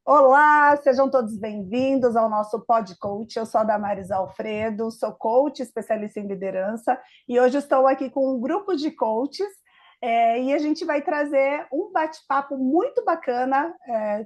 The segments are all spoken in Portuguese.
Olá, sejam todos bem-vindos ao nosso Pod Coach. Eu sou a Damaris Alfredo, sou coach, especialista em liderança, e hoje estou aqui com um grupo de coaches, e a gente vai trazer um bate-papo muito bacana,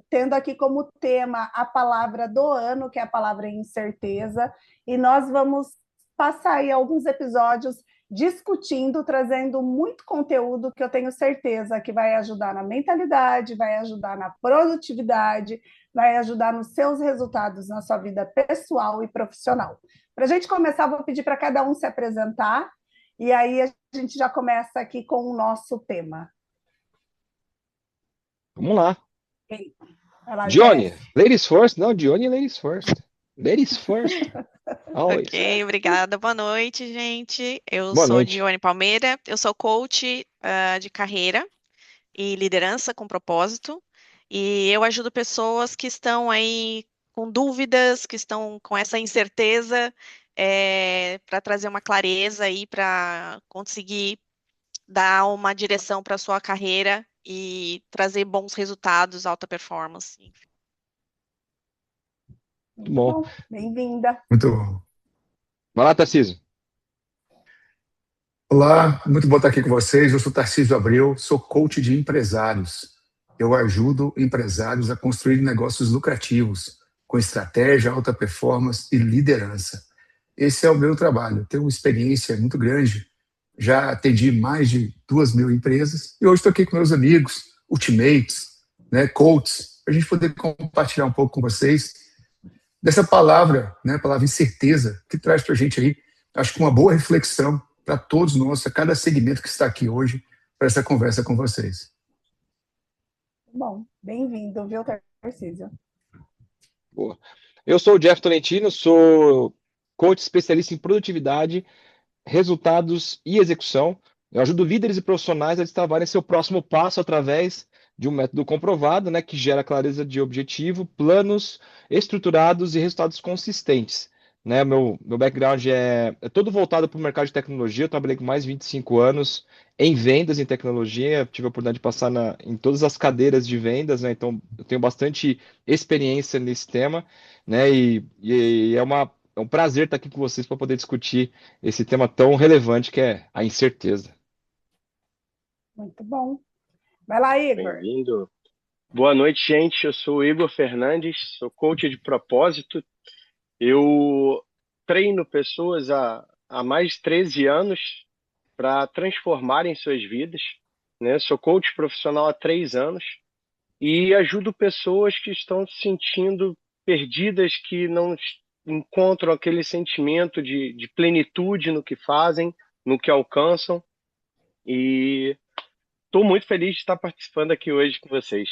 tendo aqui como tema a palavra do ano, que é a palavra incerteza, e nós vamos passar aí alguns episódios discutindo, trazendo muito conteúdo que eu tenho certeza que vai ajudar na mentalidade, vai ajudar na produtividade, vai ajudar nos seus resultados na sua vida pessoal e profissional. Para a gente começar, vou pedir para cada um se apresentar e aí a gente já começa aqui com o nosso tema. Vamos lá. Vai lá, Johnny, Jeff. ladies first. Não, Johnny, ladies first. Ladies first. Always. Ok, obrigada. Boa noite, gente. Eu Boa sou noite. Dione Palmeira, eu sou coach de carreira e liderança com propósito, e eu ajudo pessoas que estão aí com dúvidas, que estão com essa incerteza, para trazer uma clareza aí para conseguir dar uma direção para a sua carreira e trazer bons resultados, alta performance. Muito Muito bom. bom, bem-vinda. Muito bom. Vai lá, Tarcísio. Olá, muito bom estar aqui com vocês. Eu sou Tarcísio Abreu, sou coach de empresários. Eu ajudo empresários a construir negócios lucrativos, com estratégia, alta performance e liderança. Esse é o meu trabalho. Tenho uma experiência muito grande. Já atendi mais de 2.000 empresas e hoje estou aqui com meus amigos, ultimates, né, coaches, para a gente poder compartilhar um pouco com vocês dessa palavra, né, a palavra incerteza, que traz para a gente aí, acho que uma boa reflexão para todos nós, a cada segmento que está aqui hoje, para essa conversa com vocês. Bom, bem-vindo, viu, Tarcísio? Boa. Eu sou o Jeff Tolentino, sou coach especialista em produtividade, resultados e execução. Eu ajudo líderes e profissionais a destravarem seu próximo passo através de um método comprovado, né, que gera clareza de objetivo, planos estruturados e resultados consistentes. Né, meu background é todo voltado para o mercado de tecnologia. Eu trabalhei com mais de 25 anos em vendas em tecnologia. Tive a oportunidade de passar em todas as cadeiras de vendas, né, então eu tenho bastante experiência nesse tema, né, e é um prazer estar aqui com vocês para poder discutir esse tema tão relevante que é a incerteza. Muito bom. Vai lá, Igor. Bem-vindo. Boa noite, gente. Eu sou o Igor Fernandes, sou coach de propósito. Eu treino pessoas há mais de 13 anos para transformarem suas vidas, né? Sou coach profissional há 3 anos e ajudo pessoas que estão se sentindo perdidas, que não encontram aquele sentimento de plenitude no que fazem, no que alcançam. E estou muito feliz de estar participando aqui hoje com vocês.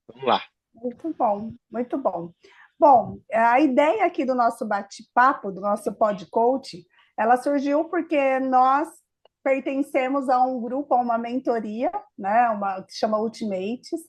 Vamos lá. Muito bom, muito bom. Bom, a ideia aqui do nosso bate-papo, do nosso pod coach, ela surgiu porque nós pertencemos a um grupo, a uma mentoria, né, que chama Ultimates,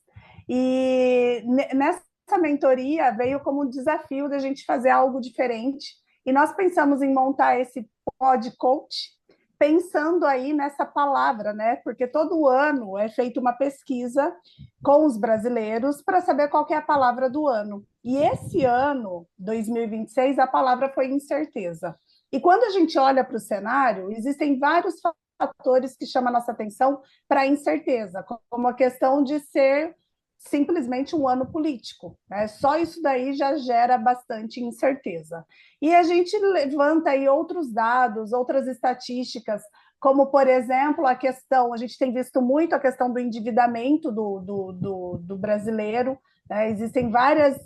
e nessa mentoria veio como um desafio da gente fazer algo diferente, e nós pensamos em montar esse pod coach, pensando aí nessa palavra, né? Porque todo ano é feita uma pesquisa com os brasileiros para saber qual é a palavra do ano. E esse ano, 2026, a palavra foi incerteza. E quando a gente olha para o cenário, existem vários fatores que chamam a nossa atenção para a incerteza, como a questão de ser simplesmente um ano político. Né? Só isso daí já gera bastante incerteza. E a gente levanta aí outros dados, outras estatísticas, como, por exemplo, a questão, a gente tem visto muito a questão do endividamento do brasileiro, né? Existem várias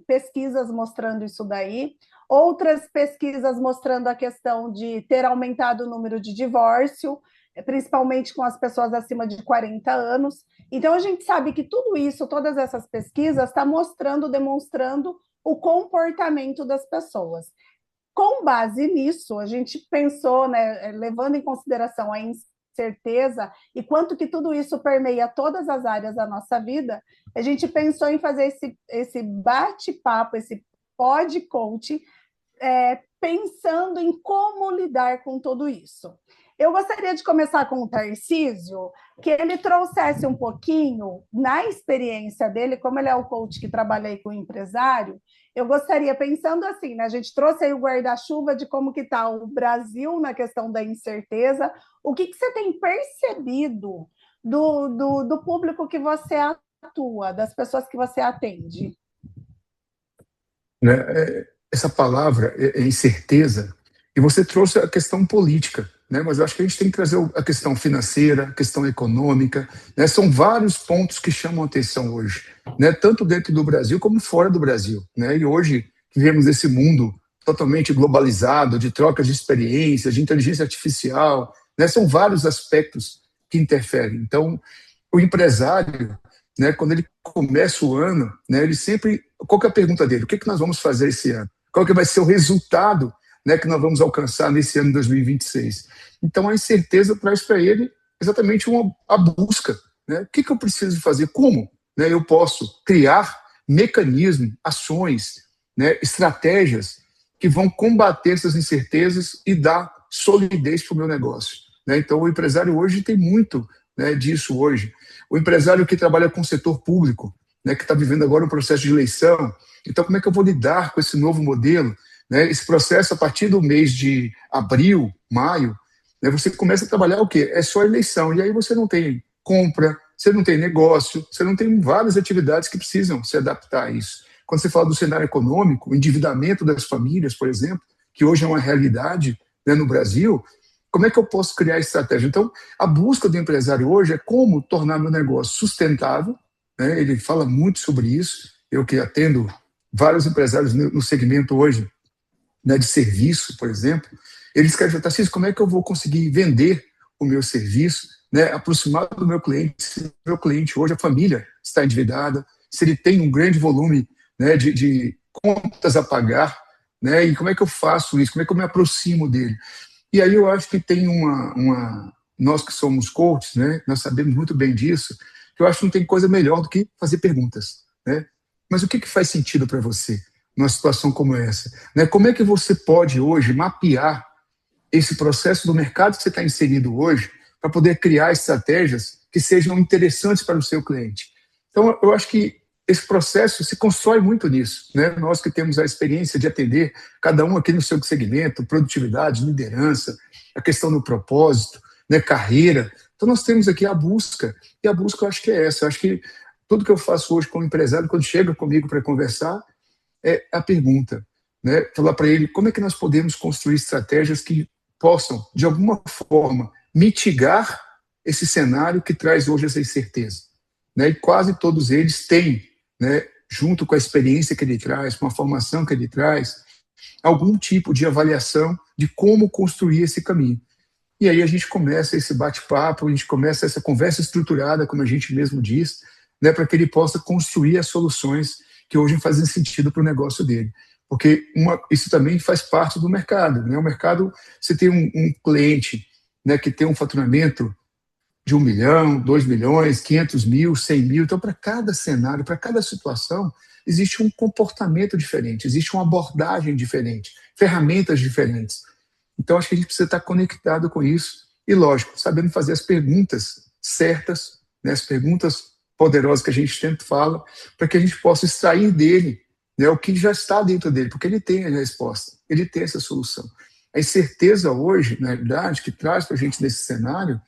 pesquisas mostrando isso daí, outras pesquisas mostrando a questão de ter aumentado o número de divórcio, principalmente com as pessoas acima de 40 anos. Então, a gente sabe que tudo isso, todas essas pesquisas, está mostrando, demonstrando o comportamento das pessoas. Com base nisso, a gente pensou, né, levando em consideração a incerteza e quanto que tudo isso permeia todas as áreas da nossa vida, a gente pensou em fazer esse bate-papo, esse pod coach, pensando em como lidar com tudo isso. Eu gostaria de começar com o Tarcísio, que ele trouxesse um pouquinho, na experiência dele, como ele é o coach que trabalha aí com o empresário, eu gostaria, pensando assim, né, a gente trouxe aí o guarda-chuva de como que está o Brasil na questão da incerteza, o que você tem percebido do público que você atua, das pessoas que você atende? Essa palavra é incerteza, e você trouxe a questão política, né? Mas eu acho que a gente tem que trazer a questão financeira, a questão econômica, né? São vários pontos que chamam a atenção hoje, né? Tanto dentro do Brasil como fora do Brasil, né? E hoje vivemos esse mundo totalmente globalizado, de trocas de experiências, de inteligência artificial, né? São vários aspectos que interferem. Então, o empresário, né, quando ele começa o ano, né, ele sempre... Qual que é a pergunta dele? O que nós vamos fazer esse ano? Qual que vai ser o resultado, né, que nós vamos alcançar nesse ano de 2026? Então, a incerteza traz para ele exatamente a busca. Né? O que eu preciso fazer? Como, né, eu posso criar mecanismos, ações, né, estratégias que vão combater essas incertezas e dar solidez para o meu negócio? Né? Então, o empresário hoje tem muito, né, disso hoje. O empresário que trabalha com o setor público, né, que está vivendo agora um processo de eleição. Então, como é que eu vou lidar com esse novo modelo? Né, esse processo, a partir do mês de abril, maio, né, você começa a trabalhar o quê? É só eleição. E aí você não tem compra, você não tem negócio, você não tem várias atividades que precisam se adaptar a isso. Quando você fala do cenário econômico, o endividamento das famílias, por exemplo, que hoje é uma realidade, né, no Brasil, como é que eu posso criar estratégia? Então, a busca do empresário hoje é como tornar meu negócio sustentável, né? Ele fala muito sobre isso. Eu que atendo vários empresários no segmento hoje, né, de serviço, por exemplo, eles querem perguntar, Tarcísio, como é que eu vou conseguir vender o meu serviço, né, aproximar do meu cliente, se o meu cliente hoje, a família está endividada, se ele tem um grande volume, né, de contas a pagar, né, e como é que eu faço isso, como é que eu me aproximo dele? E aí eu acho que tem nós que somos coaches, né, nós sabemos muito bem disso, que eu acho que não tem coisa melhor do que fazer perguntas, né? Mas o que faz sentido para você numa situação como essa? Né? Como é que você pode hoje mapear esse processo do mercado que você está inserido hoje para poder criar estratégias que sejam interessantes para o seu cliente? Então, eu acho que esse processo se constrói muito nisso, né? Nós que temos a experiência de atender cada um aqui no seu segmento, produtividade, liderança, a questão do propósito, né, carreira. Então, nós temos aqui a busca, e a busca eu acho que é essa. Eu acho que tudo que eu faço hoje como empresário, quando chega comigo para conversar, é a pergunta, né? Falar para ele como é que nós podemos construir estratégias que possam, de alguma forma, mitigar esse cenário que traz hoje essa incerteza. Né? E quase todos eles têm, né, junto com a experiência que ele traz, com a formação que ele traz, algum tipo de avaliação de como construir esse caminho. E aí a gente começa esse bate-papo, a gente começa essa conversa estruturada, como a gente mesmo diz, né, para que ele possa construir as soluções que hoje fazem sentido para o negócio dele. Porque isso também faz parte do mercado. Né? O mercado, você tem um cliente, né, que tem um faturamento de 1 milhão, 2 milhões, 500 mil, 100 mil. Então, para cada cenário, para cada situação, existe um comportamento diferente, existe uma abordagem diferente, ferramentas diferentes. Então, acho que a gente precisa estar conectado com isso e, lógico, sabendo fazer as perguntas certas, né, as perguntas poderosas que a gente sempre fala, para que a gente possa extrair dele, né, o que já está dentro dele, porque ele tem a resposta, ele tem essa solução. A incerteza hoje, na realidade, que traz para a gente nesse cenário,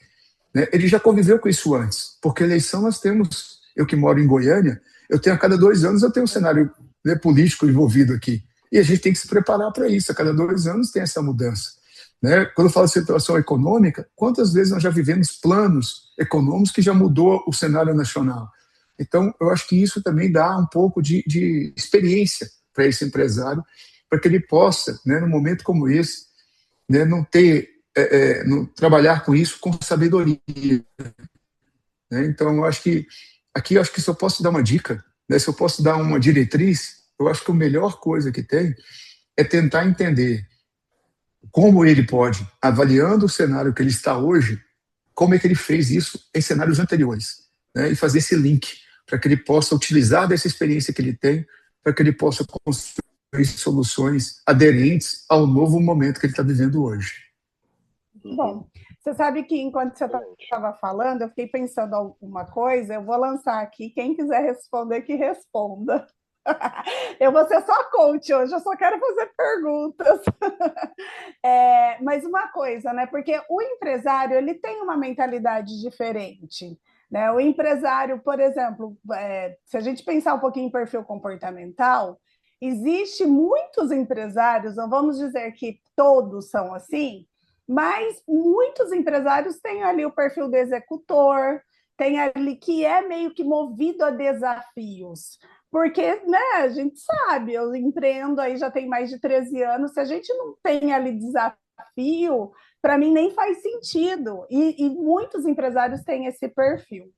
né, ele já conviveu com isso antes, porque eleição nós temos, eu que moro em Goiânia, eu tenho a cada 2 anos eu tenho um cenário, né, político envolvido aqui, e a gente tem que se preparar para isso, a cada 2 anos tem essa mudança. Né? Quando eu falo de situação econômica, quantas vezes nós já vivemos planos econômicos que já mudou o cenário nacional? Então, eu acho que isso também dá um pouco de experiência para esse empresário, para que ele possa, né, num momento como esse, né, não trabalhar com isso com sabedoria. Né? Então, eu acho que aqui eu acho que se eu posso dar uma dica, né, se eu posso dar uma diretriz, eu acho que a melhor coisa que tem é tentar entender como ele pode, avaliando o cenário que ele está hoje, como é que ele fez isso em cenários anteriores, né? E fazer esse link para que ele possa utilizar dessa experiência que ele tem, para que ele possa construir soluções aderentes ao novo momento que ele está vivendo hoje. Bom, Você sabe que enquanto você Excelente. estava falando, eu fiquei pensando alguma coisa, eu vou lançar aqui, quem quiser responder, que responda. Eu vou ser só coach hoje, eu só quero fazer perguntas. Mas uma coisa, né? Porque o empresário ele tem uma mentalidade diferente. Né? O empresário, por exemplo, se a gente pensar um pouquinho em perfil comportamental, existe muitos empresários, não vamos dizer que todos são assim, mas muitos empresários têm ali o perfil do executor, tem ali que é meio que movido a desafios. Porque, né, a gente sabe, eu empreendo aí já tem mais de 13 anos, se a gente não tem ali desafio, para mim nem faz sentido. E muitos empresários têm esse perfil.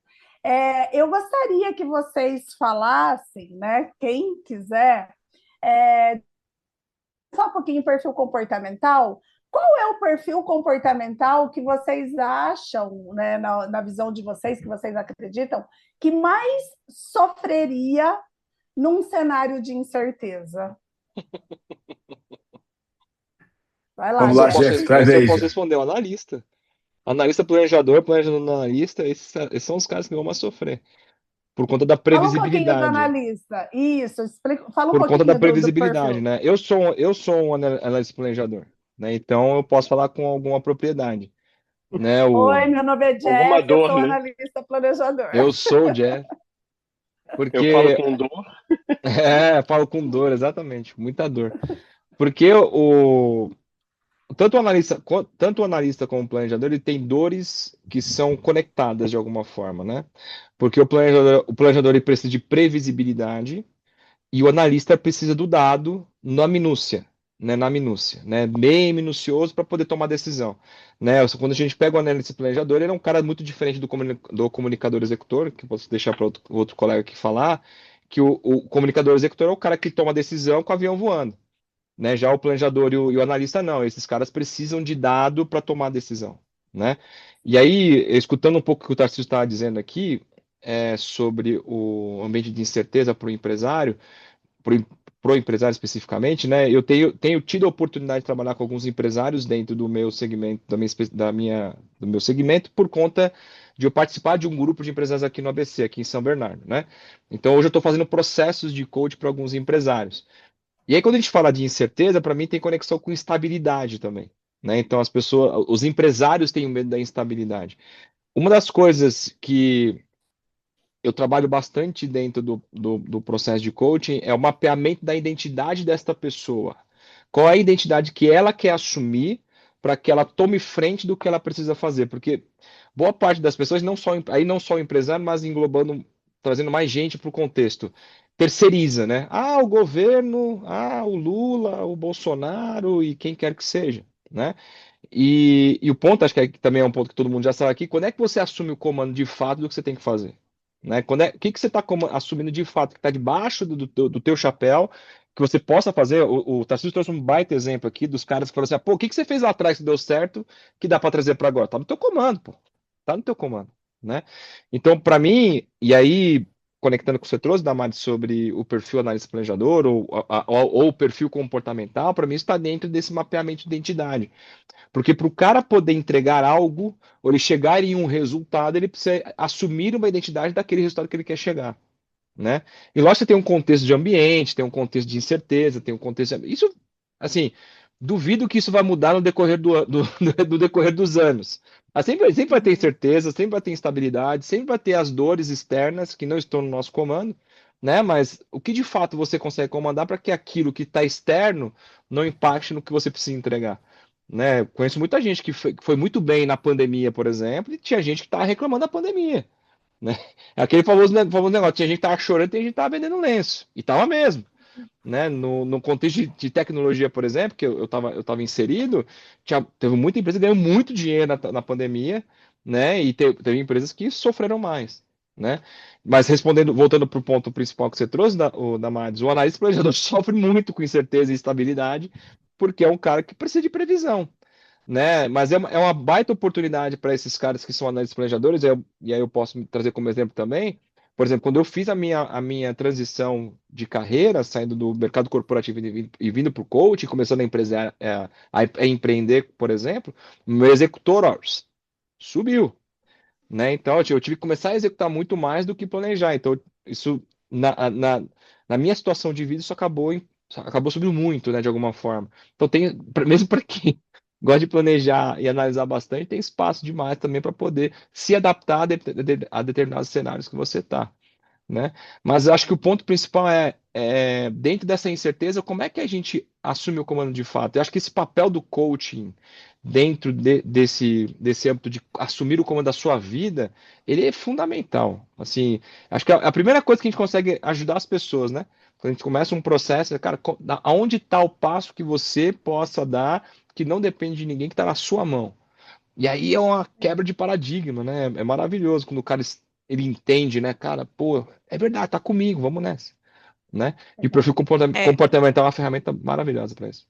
Eu gostaria que vocês falassem, né, quem quiser, só um pouquinho perfil comportamental. Qual é o perfil comportamental que vocês acham, né, na visão de vocês, que vocês acreditam, que mais sofreria num cenário de incerteza? Vai lá, Vamos Essa eu lá, posso, Jeff. Jeff, traz essa eu aí, posso Jeff. responder, o analista. Analista planejador, planejador analista, esses são os caras que vão mais sofrer. Por conta da Fala um pouquinho do previsibilidade. analista. Isso, fala um Por conta da pouquinho do previsibilidade, perfil. né? Eu sou um analista planejador, né? Então eu posso falar com alguma propriedade, né? Oi, meu nome é Alguma Jeff, eu dor, sou né? analista planejador. Eu sou o Jeff, Eu falo porque com dor. falo com dor, exatamente, muita dor. Porque tanto o analista como o planejador, ele tem dores que são conectadas de alguma forma, né? Porque o planejador ele precisa de previsibilidade. E o analista precisa do dado na minúcia, né? Na minúcia, né? Bem minucioso para poder tomar decisão, né? Quando a gente pega o analista planejador, ele é um cara muito diferente do comunicador executor, que eu posso deixar para outro colega aqui falar, que o comunicador executor é o cara que toma decisão com o avião voando, né? Já o planejador e o analista não, esses caras precisam de dado para tomar decisão, né? E aí, escutando um pouco o que o Tarcísio estava dizendo aqui, sobre o ambiente de incerteza para o empresário, pro empresário especificamente, né? Eu tenho tido a oportunidade de trabalhar com alguns empresários dentro do meu segmento, do meu segmento, por conta de eu participar de um grupo de empresários aqui no ABC, aqui em São Bernardo, né? Então hoje eu estou fazendo processos de coach para alguns empresários. E aí quando a gente fala de incerteza, para mim tem conexão com instabilidade também, né? Então os empresários têm medo da instabilidade. Uma das coisas que eu trabalho bastante dentro do processo de coaching é o mapeamento da identidade desta pessoa. Qual é a identidade que ela quer assumir para que ela tome frente do que ela precisa fazer? Porque boa parte das pessoas, não só o empresário, mas englobando, trazendo mais gente para o contexto, terceiriza, né? O governo, o Lula, o Bolsonaro e quem quer que seja, né? E o ponto, acho que também é um ponto que todo mundo já sabe aqui, quando é que você assume o comando de fato do que você tem que fazer? Né? O que você está assumindo de fato, que está debaixo do teu chapéu, que você possa fazer? O Tarcísio trouxe um baita exemplo aqui dos caras que falaram assim, pô, o que você fez lá atrás que deu certo, que dá para trazer para agora? Tá no teu comando, pô. Tá no teu comando, né? Então, para mim, e aí, conectando com o que você trouxe, Damari, sobre o perfil analista planejador ou o perfil comportamental, para mim está dentro desse mapeamento de identidade. Porque para o cara poder entregar algo, ou ele chegar em um resultado, ele precisa assumir uma identidade daquele resultado que ele quer chegar, né? E lógico que tem um contexto de ambiente, tem um contexto de incerteza, tem um contexto. Isso, assim, duvido que isso vai mudar no decorrer do decorrer dos anos. Sempre vai ter Uhum. incerteza, sempre vai ter instabilidade, sempre vai ter as dores externas que não estão no nosso comando, né? Mas o que de fato você consegue comandar para que aquilo que está externo não impacte no que você precisa entregar? Né? Conheço muita gente que foi muito bem na pandemia, por exemplo, e tinha gente que estava reclamando da pandemia. Né? É aquele famoso negócio, tinha gente que tava chorando, tem gente que tava vendendo lenço. E tava mesmo. Né? No contexto de tecnologia, por exemplo, que eu tava inserido, teve muita empresa que ganhou muito dinheiro na pandemia, né? E teve empresas que sofreram mais. Né? Mas voltando para o ponto principal que você trouxe, Damares, o analista planejador sofre muito com incerteza e instabilidade, porque é um cara que precisa de previsão, né? Mas é uma baita oportunidade para esses caras que são analistas planejadores, e aí eu posso trazer como exemplo também. Por exemplo, quando eu fiz a minha transição de carreira, saindo do mercado corporativo e vindo para o coaching, começando a empreender, por exemplo, meu executor, ó, subiu, né? Então, eu tive que começar a executar muito mais do que planejar. Então, isso, na minha situação de vida, isso acabou subindo muito, né, de alguma forma. Então, mesmo para quem gosta de planejar e analisar bastante, tem espaço demais também para poder se adaptar a determinados cenários que você está, né? Mas eu acho que o ponto principal dentro dessa incerteza, como é que a gente assume o comando de fato? Eu acho que esse papel do coaching dentro desse âmbito de assumir o comando da sua vida, ele é fundamental. Assim, acho que a primeira coisa que a gente consegue ajudar as pessoas, né? Quando a gente começa um processo, cara, aonde está o passo que você possa dar que não depende de ninguém, que está na sua mão? E aí é uma quebra de paradigma, né? É maravilhoso quando o cara ele entende, né? Cara, pô, é verdade, tá comigo, vamos nessa, né? E o perfil É, comportamental é uma ferramenta maravilhosa para isso.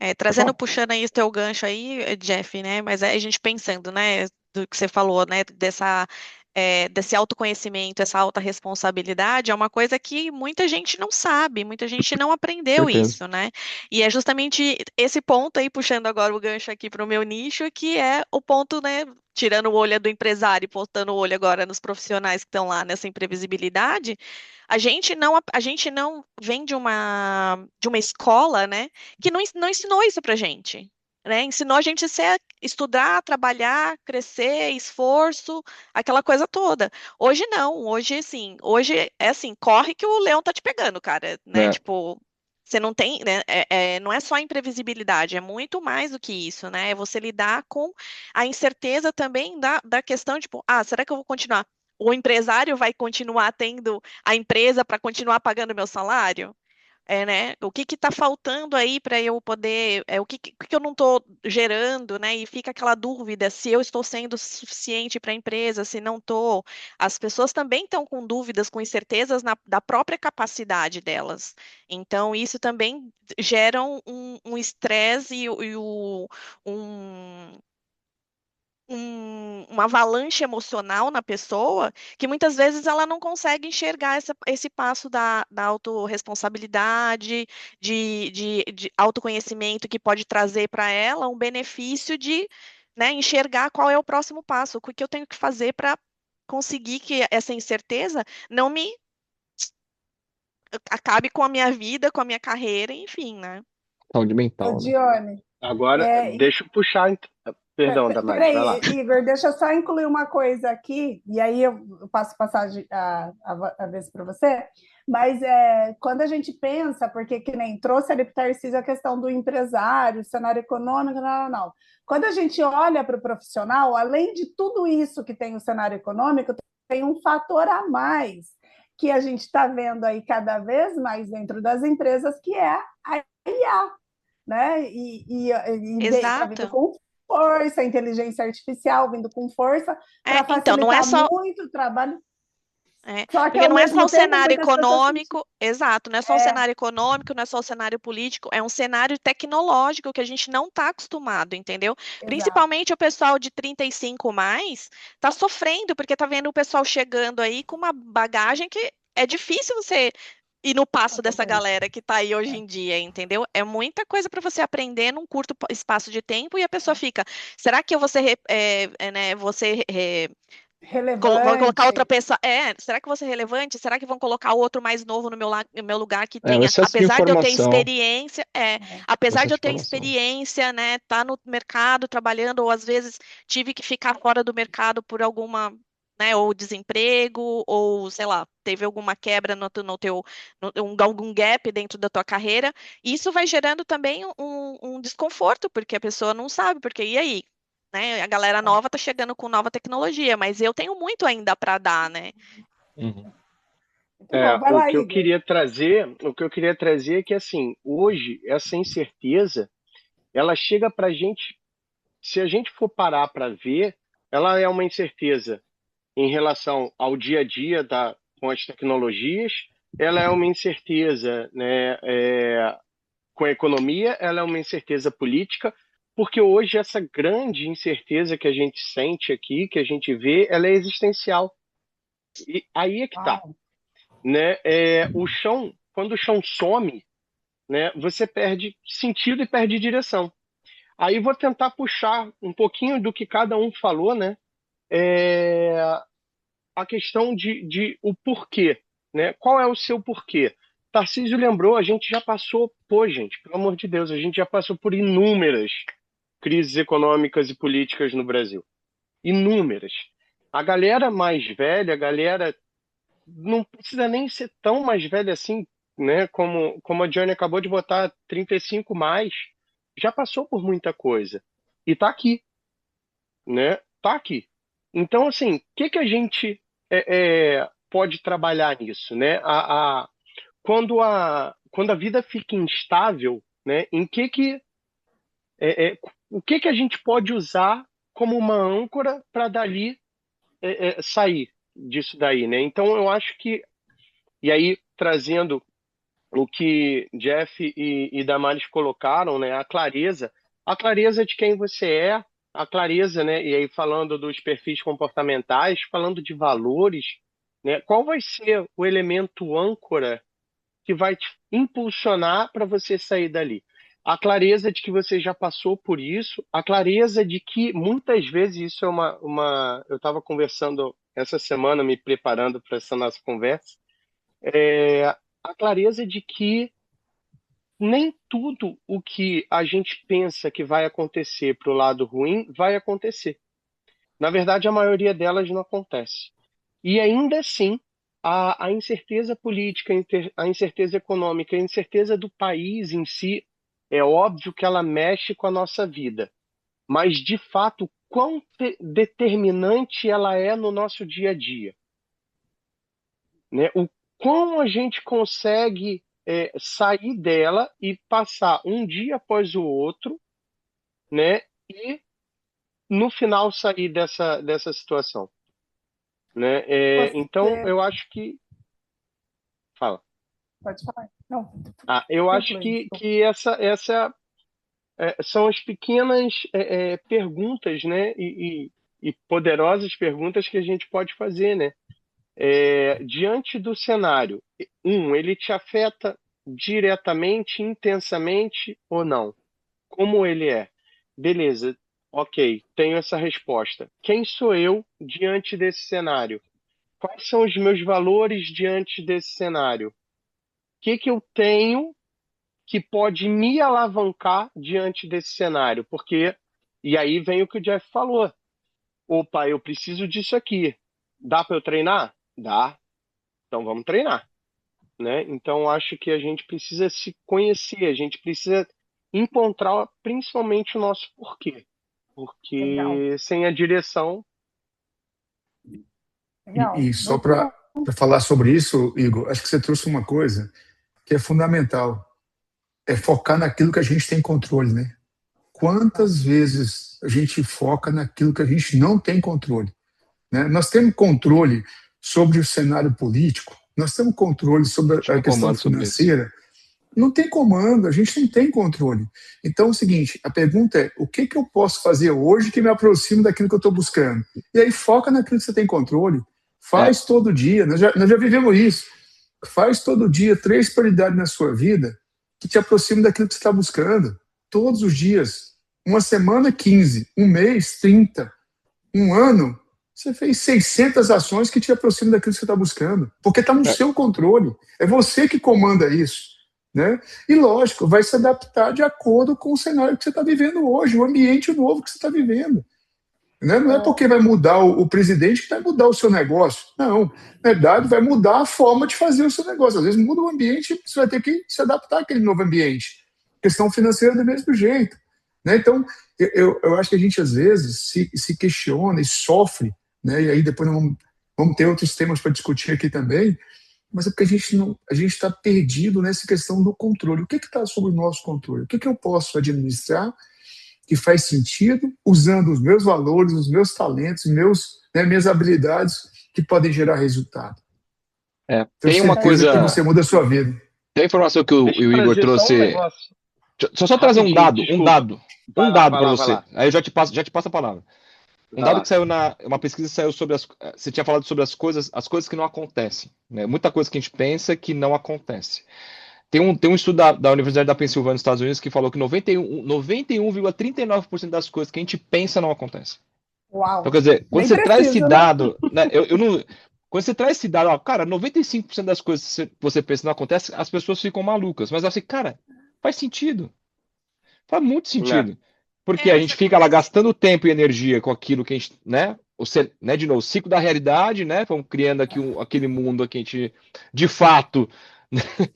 Pode trazendo, falar. puxando aí o teu gancho aí, Jeff, né? Mas a gente pensando, né, do que você falou, né, desse autoconhecimento, essa alta responsabilidade, é uma coisa que muita gente não sabe, muita gente não aprendeu Certeza. isso, né? E é justamente esse ponto aí, puxando agora o gancho aqui para o meu nicho, que é o ponto, né? Tirando o olho do empresário e botando o olho agora nos profissionais que estão lá nessa imprevisibilidade, a gente não vem de uma escola, né, que não ensinou isso pra gente, né? Ensinou a gente estudar, trabalhar, crescer, esforço, aquela coisa toda. Hoje não, hoje é assim, corre que o leão tá te pegando, cara, né? É, Tipo, você não tem, né? Não é só a imprevisibilidade, é muito mais do que isso, né? É você lidar com a incerteza também da questão, tipo, será que eu vou continuar? O empresário vai continuar tendo a empresa para continuar pagando meu salário? Né? O que está faltando aí para eu poder, o que eu não estou gerando, né? E fica aquela dúvida se eu estou sendo suficiente para a empresa, se não estou. As pessoas também estão com dúvidas, com incertezas da própria capacidade delas. Então, isso também gera um estresse um, uma avalanche emocional na pessoa que muitas vezes ela não consegue enxergar esse passo da autorresponsabilidade, de autoconhecimento que pode trazer para ela um benefício de, né, enxergar qual é o próximo passo, o que eu tenho que fazer para conseguir que essa incerteza não me acabe com a minha vida, com a minha carreira, enfim, né? saúde Ô, mental, né? Dione, Agora, é, deixa eu puxar. Perdão, Damares, vai lá. peraí, Igor, deixa eu só incluir uma coisa aqui, e aí eu passo passagem a vez para você, mas quando a gente pensa, porque que nem trouxe ali para o Tarcísio a questão do empresário, cenário econômico, não, não, não. Quando a gente olha para o profissional, além de tudo isso que tem o cenário econômico, tem um fator a mais que a gente está vendo aí cada vez mais dentro das empresas, que é a IA, né? E está vindo Exato. com força, a inteligência artificial vindo com força para Então, não é facilitar só. muito o trabalho. Só que, Porque ao não é só mesmo o tempo, cenário muitas pessoas sentem. econômico, exato, não é só o cenário econômico, não é só o cenário político, é um cenário tecnológico que a gente não está acostumado, entendeu? Exato, Principalmente o pessoal de 35 mais está sofrendo, porque está vendo o pessoal chegando aí com uma bagagem que é difícil você ir no passo dessa acompanho. galera que está aí hoje em dia, entendeu? É muita coisa para você aprender num curto espaço de tempo e a pessoa fica, será que eu vou ser, né, vão colocar outra Relevante. pessoa. Será que vou ser relevante? Será que vão colocar outro mais novo no meu lugar que O tenha, excesso de apesar de eu ter informação, experiência, o apesar de excesso eu de ter informação. experiência, né, tá no mercado trabalhando, ou às vezes tive que ficar fora do mercado por alguma, né, ou desemprego, ou sei lá, teve alguma quebra no teu, algum gap dentro da tua carreira, isso vai gerando também um desconforto, porque a pessoa não sabe, porque e aí? Né? A galera nova tá chegando com nova tecnologia, mas eu tenho muito ainda para dar, né? Uhum. Muito bom. Vai O lá, que eu Igor. queria trazer, o que eu queria trazer é que assim, hoje essa incerteza, ela chega para a gente, se a gente for parar para ver, ela é uma incerteza em relação ao dia a dia com as tecnologias, ela é uma incerteza, né, com a economia, ela é uma incerteza política, porque hoje essa grande incerteza que a gente sente aqui, que a gente vê, ela é existencial. E aí é que tá, Uau. né? O chão, quando o chão some, né, você perde sentido e perde direção. Aí vou tentar puxar um pouquinho do que cada um falou, né? É, a questão de o porquê, né? Qual é o seu porquê? Tarcísio lembrou, a gente já passou, pô, gente, pelo amor de Deus, a gente já passou por inúmeras crises econômicas e políticas no Brasil. Inúmeras. A galera mais velha, a galera não precisa nem ser tão mais velha assim, né? Como a Johnny acabou de botar 35 mais, já passou por muita coisa. E tá aqui, né? Tá aqui. Então, assim, o que que a gente pode trabalhar nisso, né? Quando a vida fica instável, né? O que que a gente pode usar como uma âncora para dali sair disso daí, né? Então, eu acho que, e aí trazendo o que Jeff e Damares colocaram, né? A clareza de quem você é, a clareza, né? E aí falando dos perfis comportamentais, falando de valores, né? Qual vai ser o elemento âncora que vai te impulsionar para você sair dali? A clareza de que você já passou por isso, a clareza de que muitas vezes isso é eu estava conversando essa semana, me preparando para essa nossa conversa, a clareza de que nem tudo o que a gente pensa que vai acontecer para o lado ruim vai acontecer. Na verdade, a maioria delas não acontece. E ainda assim, a incerteza política, a incerteza econômica, a incerteza do país em si, é óbvio que ela mexe com a nossa vida. Mas, de fato, quão determinante ela é no nosso dia a dia, né? O quão a gente consegue sair dela e passar um dia após o outro, né? E no final sair dessa situação, né? Então Você eu acho que fala. pode falar. Não, Eu acho conclui, desculpa. que essa são as pequenas perguntas, né? E poderosas perguntas que a gente pode fazer, né? Diante do cenário, ele te afeta diretamente, intensamente ou não? Como ele é? Beleza, ok, tenho essa resposta. Quem sou eu diante desse cenário? Quais são os meus valores diante desse cenário? O que que eu tenho que pode me alavancar diante desse cenário? Porque, e aí vem o que o Jeff falou. Opa, eu preciso disso aqui. Dá para eu treinar? Dá. Então vamos treinar, né? Então acho que a gente precisa se conhecer, a gente precisa encontrar principalmente o nosso porquê, Legal, porque sem a direção, legal, E só muito para bom. falar sobre isso, Igor, acho que você trouxe uma coisa que é fundamental, é focar naquilo que a gente tem controle, né? Quantas vezes a gente foca naquilo que a gente não tem controle, né? Nós temos controle sobre o cenário político, nós temos controle sobre Tinha a um questão comando sobre isso. financeira, não tem comando, a gente não tem controle. Então é o seguinte, a pergunta é, o que que eu posso fazer hoje que me aproxime daquilo que eu estou buscando? E aí foca naquilo que você tem controle, É, faz todo dia, nós já vivemos isso, faz todo dia 3 prioridades na sua vida que te aproximam daquilo que você está buscando, todos os dias. Uma semana, 15, um mês, 30, um ano, você fez 600 ações que te aproximam daquilo que você está buscando, porque está no é, seu controle, é você que comanda isso, né? E lógico, vai se adaptar de acordo com o cenário que você está vivendo hoje, o ambiente novo que você está vivendo. Né? Não é É, porque vai mudar o presidente que vai mudar o seu negócio. Não. Na verdade, vai mudar a forma de fazer o seu negócio. Às vezes muda o ambiente, você vai ter que se adaptar àquele novo ambiente. Questão financeira do mesmo jeito. Né? Então, eu acho que a gente, às vezes, se questiona e sofre, né? E aí depois vamos ter outros temas para discutir aqui também, mas é porque a gente está perdido nessa questão do controle. O que está sob o nosso controle? O que eu posso administrar que faz sentido, usando os meus valores, os meus talentos, minhas habilidades que podem gerar resultado. Tenho Tem uma isso certeza que aí. coisa, você muda a sua vida. tem a informação que deixa eu o Igor trazer só um trouxe. negócio Deixa eu só trazer rapidinho, desculpa. um Vai dado para lá, vai você. lá, Aí eu já te passo a palavra. Um vai dado que lá. saiu uma pesquisa que saiu sobre você tinha falado sobre as coisas que não acontecem, né? Muita coisa que a gente pensa que não acontece. tem um estudo da Universidade da Pensilvânia, nos Estados Unidos, que falou que 91,39% das coisas que a gente pensa não acontecem. Então, Uau, quer dizer, quando nem você traz esse preciso, né? dado, né, eu não, quando você traz esse dado, ó, cara, 95% das coisas que você pensa não acontece, as pessoas ficam malucas. Mas assim, cara, faz sentido. Faz muito Né? sentido. Porque a Mas gente fica lá acontece. gastando tempo e energia com aquilo que a gente, né? Né, de novo, o ciclo da realidade, né? Vamos criando aqui aquele mundo que a gente, de fato,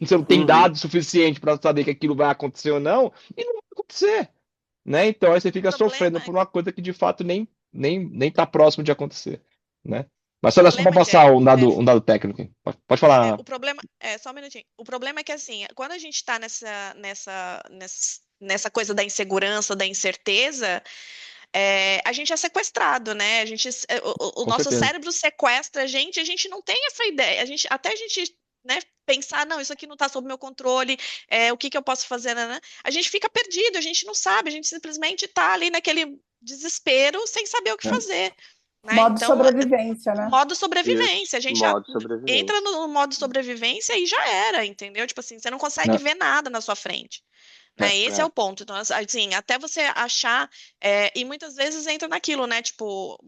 você não tem Uhum. dados suficiente para saber que aquilo vai acontecer ou não, e não vai acontecer, né? Então aí você O fica sofrendo problema, por uma coisa que de fato nem tá próximo de acontecer, né? Mas o olha só para problema de passar um dado técnico. Pode falar. o problema só um minutinho. O problema é que assim, quando a gente está nessa coisa da insegurança, da incerteza, a gente é sequestrado, né? O Com nosso certeza. cérebro sequestra a gente não tem essa ideia. Até a gente, né, pensar, não, isso aqui não está sob meu controle, o que que eu posso fazer, né? A gente fica perdido, a gente não sabe, a gente simplesmente está ali naquele desespero sem saber o que É. fazer. Né? Modo Então, sobrevivência, né? modo Isso. sobrevivência. A gente Modo entra sobrevivência. no modo sobrevivência e já era, entendeu? Tipo assim, você não consegue Né? ver nada na sua frente. Né? Esse é É. o ponto. Então, assim, até você achar, e muitas vezes entra naquilo, né? Tipo,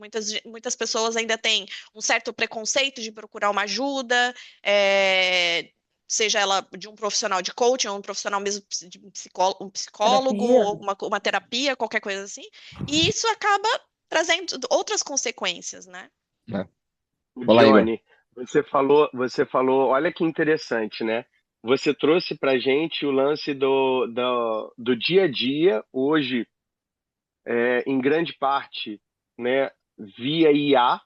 muitas pessoas ainda têm um certo preconceito de procurar uma ajuda, seja ela de um profissional de coaching, ou um profissional mesmo de um psicólogo, Terapia. ou uma terapia, qualquer coisa assim, e isso acaba trazendo outras consequências, né? Né? O Fala aí, Igor. Johnny, você falou, olha que interessante, né? Você trouxe para gente o lance do dia a dia, hoje, em grande parte, né, via IA,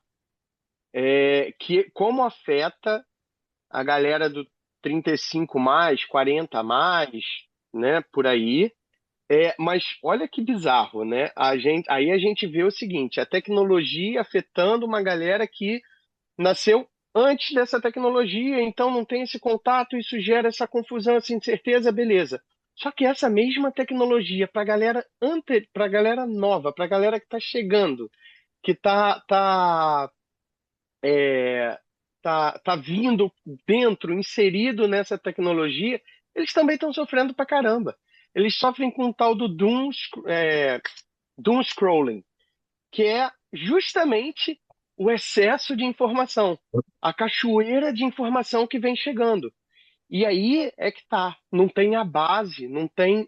que como afeta a galera do 35 mais, 40 mais, né, por aí. Mas olha que bizarro, né? Aí a gente vê o seguinte: a tecnologia afetando uma galera que nasceu antes dessa tecnologia, então não tem esse contato, isso gera essa confusão, essa incerteza, beleza. Só que essa mesma tecnologia para galera nova, para galera que está chegando, que tá vindo dentro, inserido nessa tecnologia, eles também estão sofrendo pra caramba. Eles sofrem com o tal do doom scrolling, que é justamente o excesso de informação, a cachoeira de informação que vem chegando. E aí é que tá, não tem a base, não tem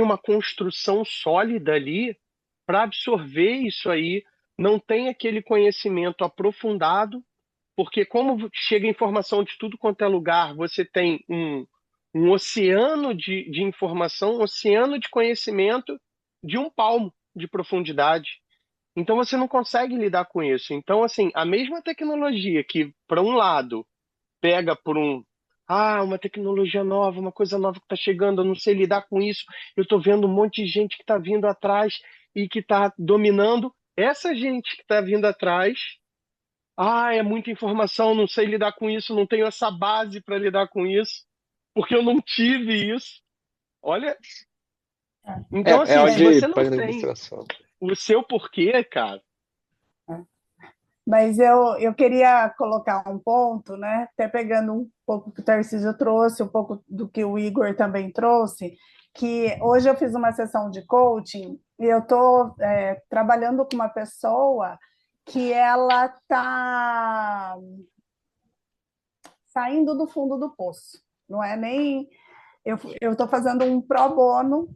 uma construção sólida ali para absorver isso aí, não tem aquele conhecimento aprofundado, porque como chega informação de tudo quanto é lugar, você tem um oceano de informação, um oceano de conhecimento de um palmo de profundidade. Então você não consegue lidar com isso. Então, assim, a mesma tecnologia que, para um lado, pega por uma tecnologia nova, uma coisa nova que está chegando, eu não sei lidar com isso, eu estou vendo um monte de gente que está vindo atrás e que está dominando. Essa gente que está vindo atrás, é muita informação, não sei lidar com isso, não tenho essa base para lidar com isso, porque eu não tive isso. Olha, então É assim, hora se É, de você não tem administração. o seu porquê, cara, mas eu queria colocar um ponto, né? Até pegando um pouco que o Tarcísio trouxe, um pouco do que o Igor também trouxe, que hoje eu fiz uma sessão de coaching e eu estou trabalhando com uma pessoa que ela está saindo do fundo do poço. Não é nem. Eu estou fazendo um pro bono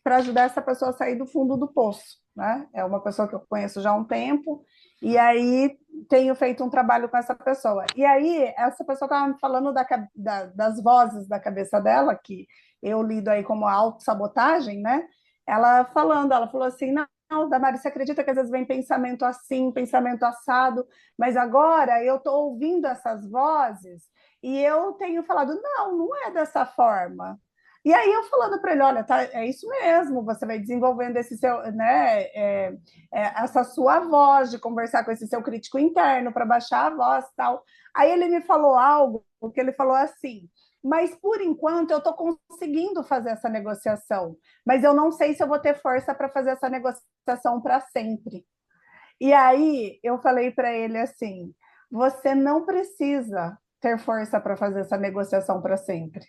para ajudar essa pessoa a sair do fundo do poço. Né? É uma pessoa que eu conheço já há um tempo, e aí tenho feito um trabalho com essa pessoa. E aí, essa pessoa estava me falando das vozes da cabeça dela, que eu lido aí como autossabotagem, né? Ela falou assim, não, Damares, você acredita que às vezes vem pensamento assim, pensamento assado, mas agora eu estou ouvindo essas vozes e eu tenho falado, não é dessa forma. E aí eu falando para ele, olha, tá, é isso mesmo, você vai desenvolvendo esse seu, né, essa sua voz de conversar com esse seu crítico interno para baixar a voz e tal. Aí ele me falou algo, que ele falou assim, mas por enquanto eu estou conseguindo fazer essa negociação, mas eu não sei se eu vou ter força para fazer essa negociação para sempre. E aí eu falei para ele assim, você não precisa ter força para fazer essa negociação para sempre.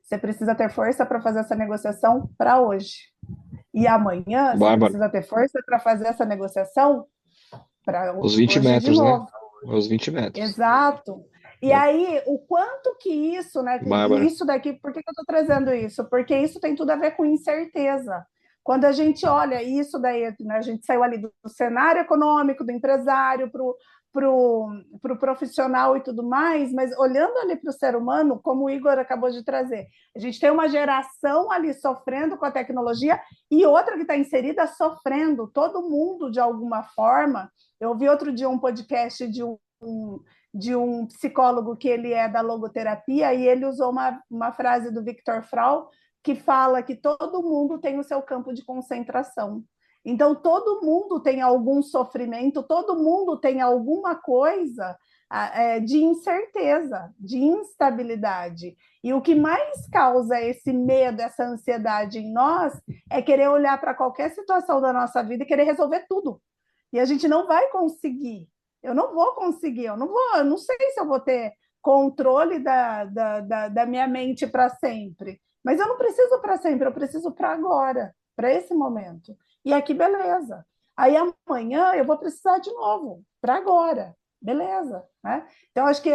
Você precisa ter força para fazer essa negociação para hoje. E amanhã você Bárbara. precisa ter força para fazer essa negociação para Os 20 hoje de metros, né? novo. Os 20 metros. Exato. E É. aí, o quanto que isso, né? Bárbara. Isso daqui, por que eu estou trazendo isso? Porque isso tem tudo a ver com incerteza. Quando a gente olha isso daí, né, a gente saiu ali do cenário econômico, do empresário, para o profissional e tudo mais, mas olhando ali para o ser humano, como o Igor acabou de trazer, a gente tem uma geração ali sofrendo com a tecnologia e outra que está inserida sofrendo, todo mundo de alguma forma. Eu ouvi outro dia um podcast de um psicólogo que ele é da logoterapia e ele usou uma frase do Viktor Frankl que fala que todo mundo tem o seu campo de concentração. Então, todo mundo tem algum sofrimento, todo mundo tem alguma coisa de incerteza, de instabilidade. E o que mais causa esse medo, essa ansiedade em nós, é querer olhar para qualquer situação da nossa vida e querer resolver tudo. E a gente não vai conseguir. Eu não vou conseguir, eu não sei se eu vou ter controle da minha mente para sempre. Mas eu não preciso para sempre, eu preciso para agora, para esse momento. E aqui, beleza. Aí amanhã eu vou precisar de novo, para agora, beleza. Né? Então, acho que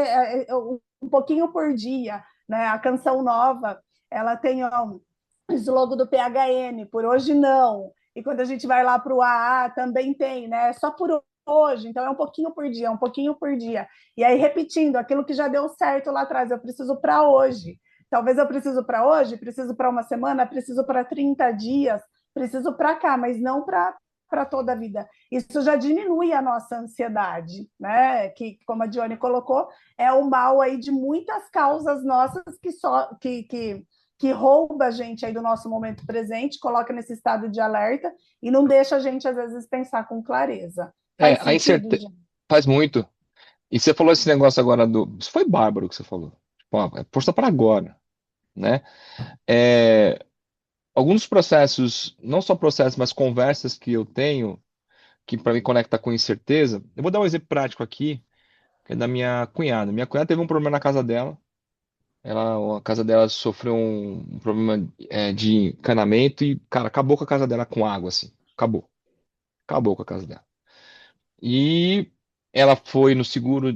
um pouquinho por dia, né? A Canção Nova, ela tem o slogan do PHN, por hoje não. E quando a gente vai lá para o AA, também tem, né? Só por hoje, então é um pouquinho por dia, um pouquinho por dia. E aí, repetindo, aquilo que já deu certo lá atrás, eu preciso para hoje. Talvez eu preciso para hoje, preciso para uma semana, preciso para 30 dias, preciso para cá, mas não para toda a vida. Isso já diminui a nossa ansiedade, né? Que, como a Dione colocou, é o mal aí de muitas causas nossas que rouba a gente aí do nosso momento presente, coloca nesse estado de alerta e não deixa a gente, às vezes, pensar com clareza. Faz A sentido, incerteza gente? faz muito. E você falou esse negócio agora do. Isso foi bárbaro que você falou. Tipo, é força para agora, né? Alguns processos, não só processos, mas conversas que eu tenho, que para me conectar com incerteza. Eu vou dar um exemplo prático aqui, que é da minha cunhada. Minha cunhada teve um problema na casa dela. A casa dela sofreu um problema de encanamento e, cara, acabou com a casa dela com água, assim. Acabou. Acabou com a casa dela. E ela foi no seguro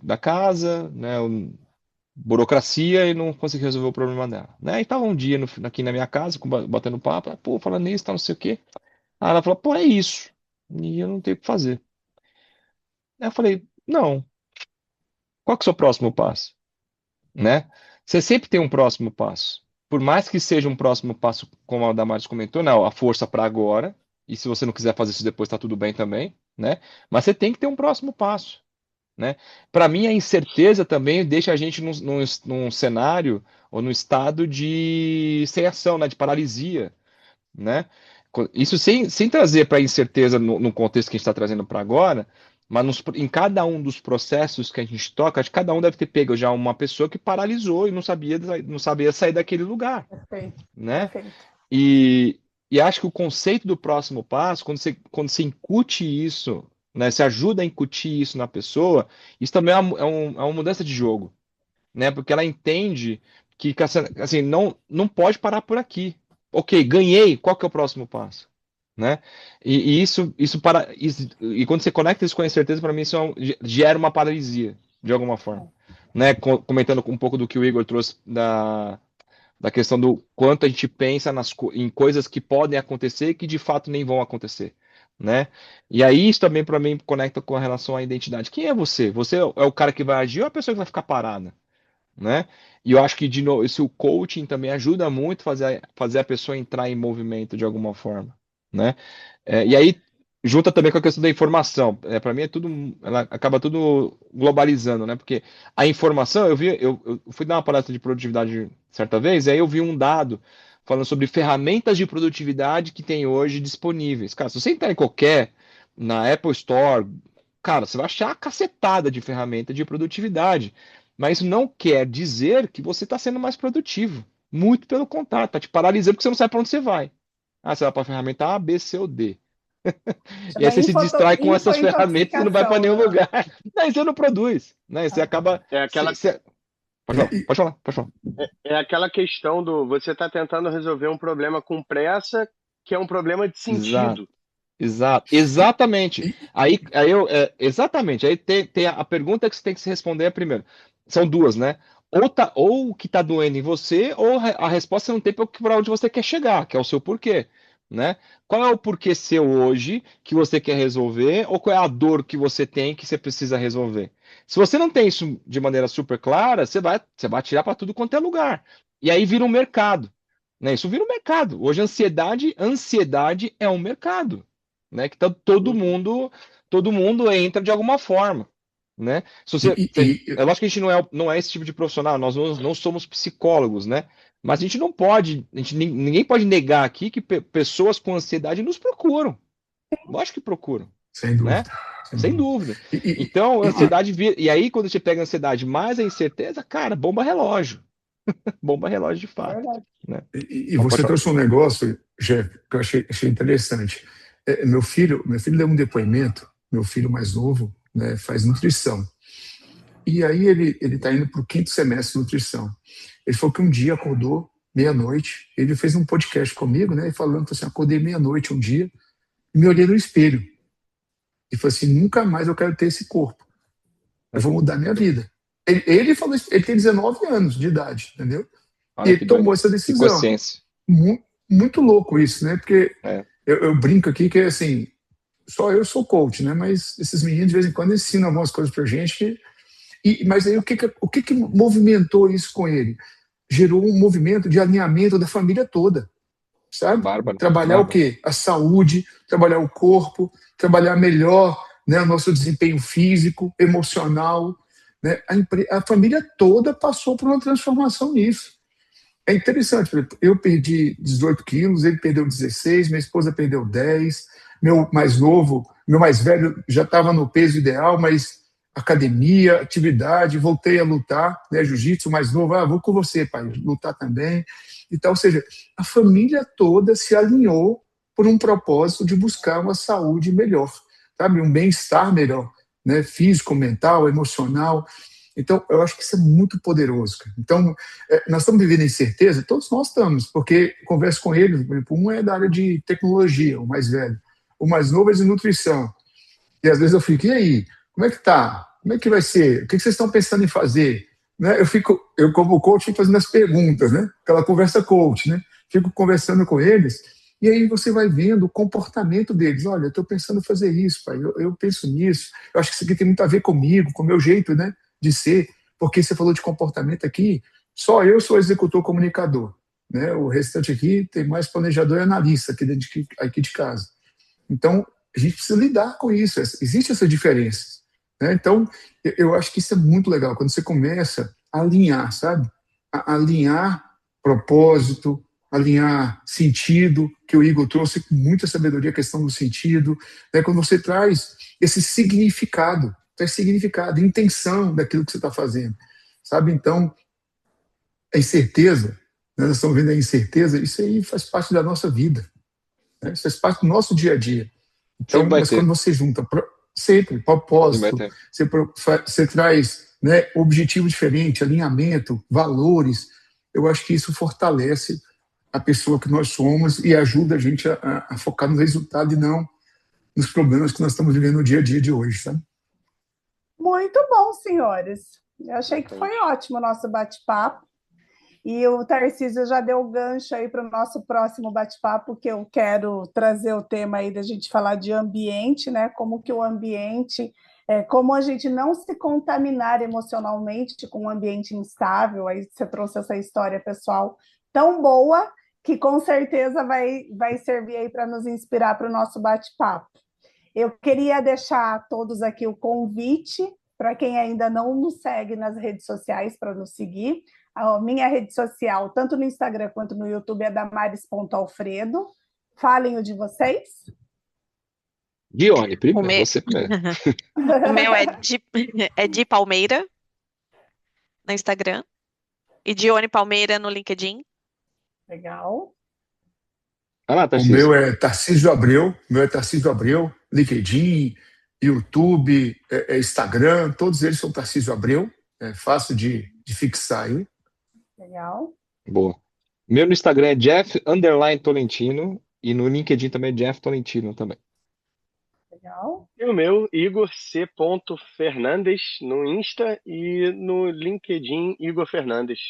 da casa, né? Burocracia e não conseguiu resolver o problema dela, né? E tava um dia aqui na minha casa, batendo papo, pô, falando nisso, tá, não sei o quê. Aí ela falou, pô, é isso. E eu não tenho o que fazer. Aí eu falei, não, qual que é o seu próximo passo? Né? Você sempre tem um próximo passo. Por mais que seja um próximo passo, como a Damares comentou, não, a força para agora, e se você não quiser fazer isso depois, tá tudo bem também, né? Mas você tem que ter um próximo passo. Né? Para mim, a incerteza também deixa a gente num cenário ou num estado de sem ação, né? De paralisia. Né? Isso sem trazer para a incerteza no contexto que a gente está trazendo para agora, mas em cada um dos processos que a gente toca, acho que cada um deve ter pego já uma pessoa que paralisou e não sabia sair daquele lugar. Perfeito, Né? perfeito. E acho que o conceito do próximo passo, quando você incute isso, né, você ajuda a incutir isso na pessoa, isso também é uma mudança de jogo, né? Porque ela entende que assim, não pode parar por aqui. Ok, ganhei, qual que é o próximo passo? Né? E quando você conecta isso com a incerteza, para mim isso gera uma paralisia, de alguma forma. Né? Comentando um pouco do que o Igor trouxe da questão do quanto a gente pensa em coisas que podem acontecer e que de fato nem vão acontecer, né? E aí isso também para mim conecta com a relação à identidade. Quem é você? Você é o cara que vai agir ou é a pessoa que vai ficar parada, né? E eu acho que de novo, o coaching também ajuda muito fazer a pessoa entrar em movimento de alguma forma, né? E aí junta também com a questão da informação. Para mim é tudo, ela acaba tudo globalizando, né? Porque a informação, eu fui dar uma palestra de produtividade certa vez, e aí eu vi um dado falando sobre ferramentas de produtividade que tem hoje disponíveis. Cara, se você entrar na Apple Store, cara, você vai achar a cacetada de ferramenta de produtividade. Mas isso não quer dizer que você está sendo mais produtivo. Muito pelo contrário, está te paralisando porque você não sabe para onde você vai. Você vai para a ferramenta A, B, C ou D. E aí Chama você se distrai com essas ferramentas e não vai para nenhum infointoxicação. lugar. Aí você não produz, né? Você acaba. É aquela, Pode falar, pode falar, pode falar. é aquela questão do você está tentando resolver um problema com pressa, que é um problema de Exato. sentido. Exatamente. E, Exatamente. Aí tem a pergunta que você tem que se responder primeiro. São duas, né? Ou o que está doendo em você, ou a resposta não tem para onde você quer chegar, que é o seu porquê, né? Qual é o porquê seu hoje que você quer resolver, ou qual é a dor que você tem que você precisa resolver? Se você não tem isso de maneira super clara, você vai atirar para tudo quanto é lugar. E aí vira um mercado, né? Isso vira um mercado. Hoje ansiedade é um mercado, né? Que todo mundo entra de alguma forma, né? e, É lógico que a gente não é esse tipo de profissional, nós não somos psicólogos, né? Mas a gente não pode, ninguém pode negar aqui que pessoas com ansiedade nos procuram. Lógico que procuram, sem né? dúvida, sem Sem dúvida. dúvida. E, e, Então, e, ansiedade e aí quando você pega a ansiedade mais a incerteza, cara, bomba relógio. Bomba relógio de É fato, verdade. né? e Pode você falar. trouxe um negócio, Jeff, que eu achei interessante. Meu filho deu um depoimento, meu filho mais novo, né, faz nutrição. E aí ele está indo para o 5º semestre de nutrição. Ele falou que um dia acordou meia-noite, ele fez um podcast comigo, né, falando assim, acordei meia-noite um dia, e me olhei no espelho, e falei assim, nunca mais eu quero ter esse corpo, eu vou mudar minha vida. Ele falou isso, ele tem 19 anos de idade, entendeu? E Olha ele que tomou doido. essa Que decisão. consciência. Muito louco isso, né? Porque É. eu brinco aqui que, assim, só eu sou coach, né? Mas esses meninos, de vez em quando, ensinam algumas coisas pra gente. Mas aí, o que movimentou isso com ele? Gerou um movimento de alinhamento da família toda, sabe? Bárbaro, Trabalhar o bárbaro. quê? A saúde, trabalhar o corpo, trabalhar melhor, né, o nosso desempenho físico, emocional, né? A família toda passou por uma transformação nisso. É interessante, eu perdi 18 quilos, ele perdeu 16, minha esposa perdeu 10, meu mais novo, meu mais velho já estava no peso ideal, mas academia, atividade, voltei a lutar, né, jiu-jitsu, mais novo, vou com você, pai, lutar também. Então, ou seja, a família toda se alinhou por um propósito de buscar uma saúde melhor, sabe, um bem-estar melhor, né, físico, mental, emocional. Então, eu acho que isso é muito poderoso, cara. Então, nós estamos vivendo incerteza? Todos nós estamos, porque converso com eles, por exemplo, um é da área de tecnologia, o mais velho, o mais novo é de nutrição. E às vezes eu fico, e aí, como é que tá? Como é que vai ser? O que vocês estão pensando em fazer? Né? Eu como coach, fico fazendo as perguntas, né? Aquela conversa coach, né? Fico conversando com eles, e aí você vai vendo o comportamento deles. Olha, eu estou pensando em fazer isso, pai, eu penso nisso, eu acho que isso aqui tem muito a ver comigo, com o meu jeito, né, de ser, porque você falou de comportamento aqui, só eu sou executor comunicador, né? O restante aqui tem mais planejador e analista aqui de casa. Então, a gente precisa lidar com isso, existe essa diferença, né? Então, eu acho que isso é muito legal, quando você começa a alinhar, sabe? A alinhar propósito, alinhar sentido, que o Igor trouxe com muita sabedoria a questão do sentido, né? Quando você traz esse significado, intenção daquilo que você está fazendo, sabe? Então, a incerteza, né? Nós estamos vendo a incerteza, isso aí faz parte da nossa vida, né? Isso faz parte do nosso dia a dia. Então, Sempre vai mas quando ter. você junta sempre Sempre vai propósito, ter. você traz, né, objetivo diferente, alinhamento, valores, eu acho que isso fortalece a pessoa que nós somos e ajuda a gente a focar no resultado e não nos problemas que nós estamos vivendo no dia a dia de hoje, sabe? Muito bom, senhores. Eu achei que foi ótimo o nosso bate-papo. E o Tarcísio já deu o gancho aí para o nosso próximo bate-papo, que eu quero trazer o tema aí da gente falar de ambiente, né? Como que o ambiente, como a gente não se contaminar emocionalmente com um ambiente instável. Aí você trouxe essa história pessoal tão boa que com certeza vai servir aí para nos inspirar para o nosso bate-papo. Eu queria deixar a todos aqui o convite para quem ainda não nos segue nas redes sociais para nos seguir. A minha rede social, tanto no Instagram quanto no YouTube, é damares.alfredo. Falem o de vocês. Dione, primeiro, você primeiro. O meu é de Palmeira no Instagram e Dione Palmeira no LinkedIn. Legal. Vai lá, O Tarcísio. meu é Tarcísio Abreu, LinkedIn, YouTube, Instagram, todos eles são Tarcísio Abreu, é fácil de fixar aí. Legal. Boa. Meu no Instagram é Jeff_Tolentino e no LinkedIn também é Jeff Tolentino também. Legal. E o meu, Igor C. Fernandes, no Insta e no LinkedIn, Igor Fernandes.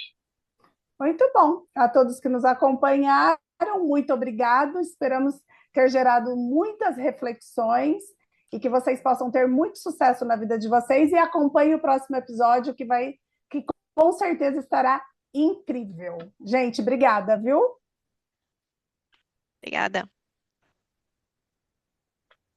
Muito bom. A todos que nos acompanharam, muito obrigado. Esperamos ter gerado muitas reflexões e que vocês possam ter muito sucesso na vida de vocês e acompanhe o próximo episódio que com certeza estará incrível. Gente, obrigada, viu? Obrigada.